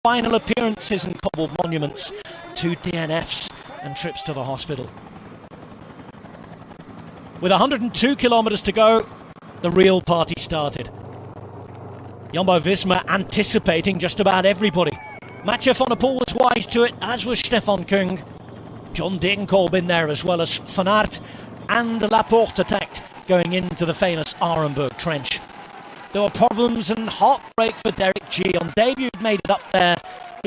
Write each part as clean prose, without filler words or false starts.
final appearances in cobbled monuments, 2 DNFs and trips to the hospital. With 102 kilometers to go, the real party started. Jumbo-Visma anticipating just about everybody. Mathieu van der Poel was wise to it, as was Stefan Kung. John Degenkolb in there, as well as Van Aert, and Laporte attacked going into the famous Arenberg Trench. There were problems and heartbreak for Derek G. On debut, made it up there.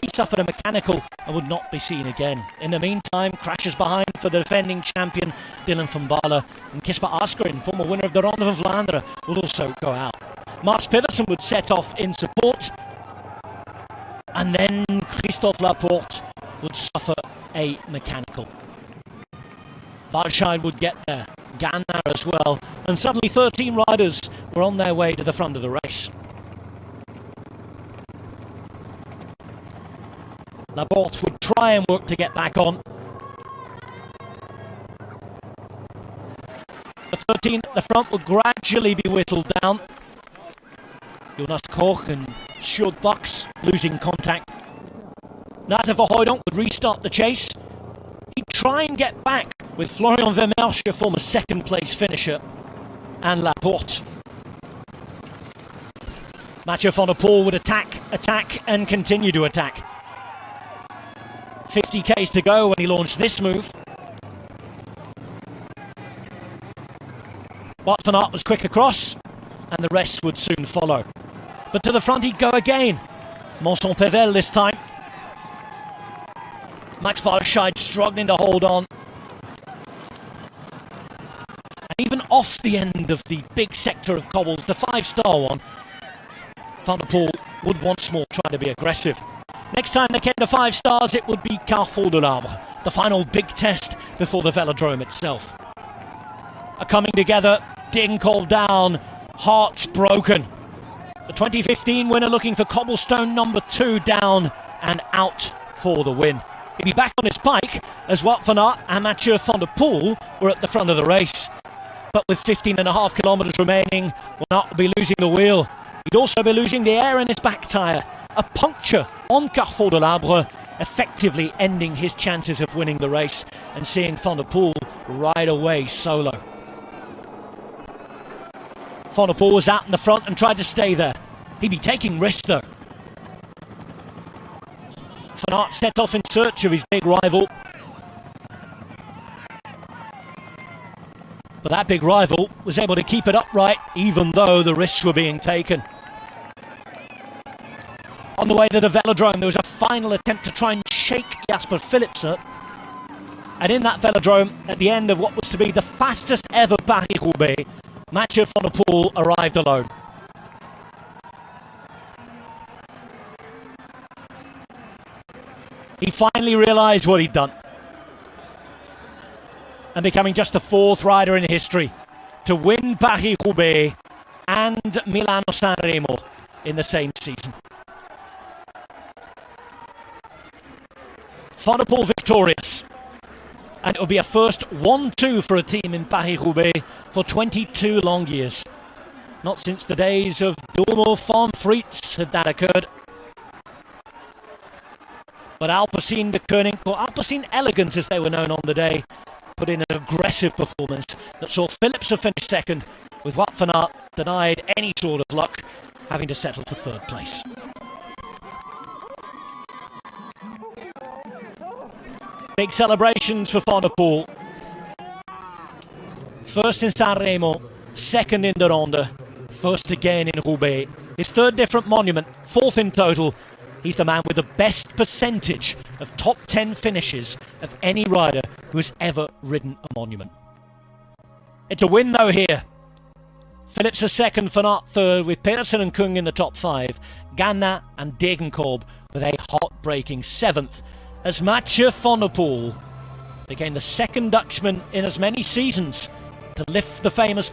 He suffered a mechanical and would not be seen again. In the meantime, crashes behind for the defending champion Dylan van Baarle, and Kisper Asgreen, former winner of the Ronde van Vlaanderen, would also go out. Mars Pedersen would set off in support, and then Christophe Laporte would suffer a mechanical. Valscheid would get there, Ganna as well, and suddenly 13 riders were on their way to the front of the race. Laporte would try and work to get back on. The 13 at the front would gradually be whittled down. Jonas Koch and Sjoerd Bucks losing contact. Nathan Verhooydonk would restart the chase. He'd try and get back with Florian Vermeersch, former second place finisher, and Laporte. Mathieu van der Poel would attack, and continue to attack. 50 k's to go when he launched this move. Wout van Aert was quick across, and the rest would soon follow. But to the front he'd go again. Monson-Pével this time. Max Valscheid struggling to hold on. And even off the end of the big sector of cobbles, the 5-star one, Van der Poel would once more try to be aggressive. Next time they came to 5 stars, it would be Carrefour de l'Arbre, the final big test before the velodrome itself. A coming together, Degenkolb down, hearts broken. The 2015 winner looking for cobblestone number 2 down and out for the win. He'd be back on his bike as Wout van Aert and Mathieu van der Poel were at the front of the race. But with 15.5 kilometers remaining, Van Aert would be losing the wheel. He'd also be losing the air in his back tyre. A puncture on Carrefour de l'Arbre, effectively ending his chances of winning the race and seeing Van der Poel ride away solo. Van der Poel was out in the front and tried to stay there. He'd be taking risks though. Van Aert set off in search of his big rival. But that big rival was able to keep it upright even though the risks were being taken. On the way to the velodrome, there was a final attempt to try and shake Jasper Philipsen. And in that velodrome, at the end of what was to be the fastest ever Paris-Roubaix, Mathieu van der Poel arrived alone. He finally realised what he'd done. And becoming just the 4th rider in history to win Paris-Roubaix and Milano-San Remo in the same season. Van der Poel victorious, and it will be a first 1-2 for a team in Paris-Roubaix for 22 long years. Not since the days of Dumo van Vliet had that occurred. But Alpecin de Koning, or Alpecin Elegant as they were known on the day, put in an aggressive performance that saw Philipsen finish second, with Wout van Aert denied any sort of luck, having to settle for 3rd place. Big celebrations for Van der Poel. First in San Remo, second in the Ronde, first again in Roubaix. His 3rd different monument, 4th in total. He's the man with the best percentage of top 10 finishes of any rider who has ever ridden a monument. It's a win though here. Philipsen second, Van Aert third, with Pedersen and Kung in the top 5. Ganna and Degenkolb with a heartbreaking 7th. As Mathieu van der Poel became the 2nd Dutchman in as many seasons to lift the famous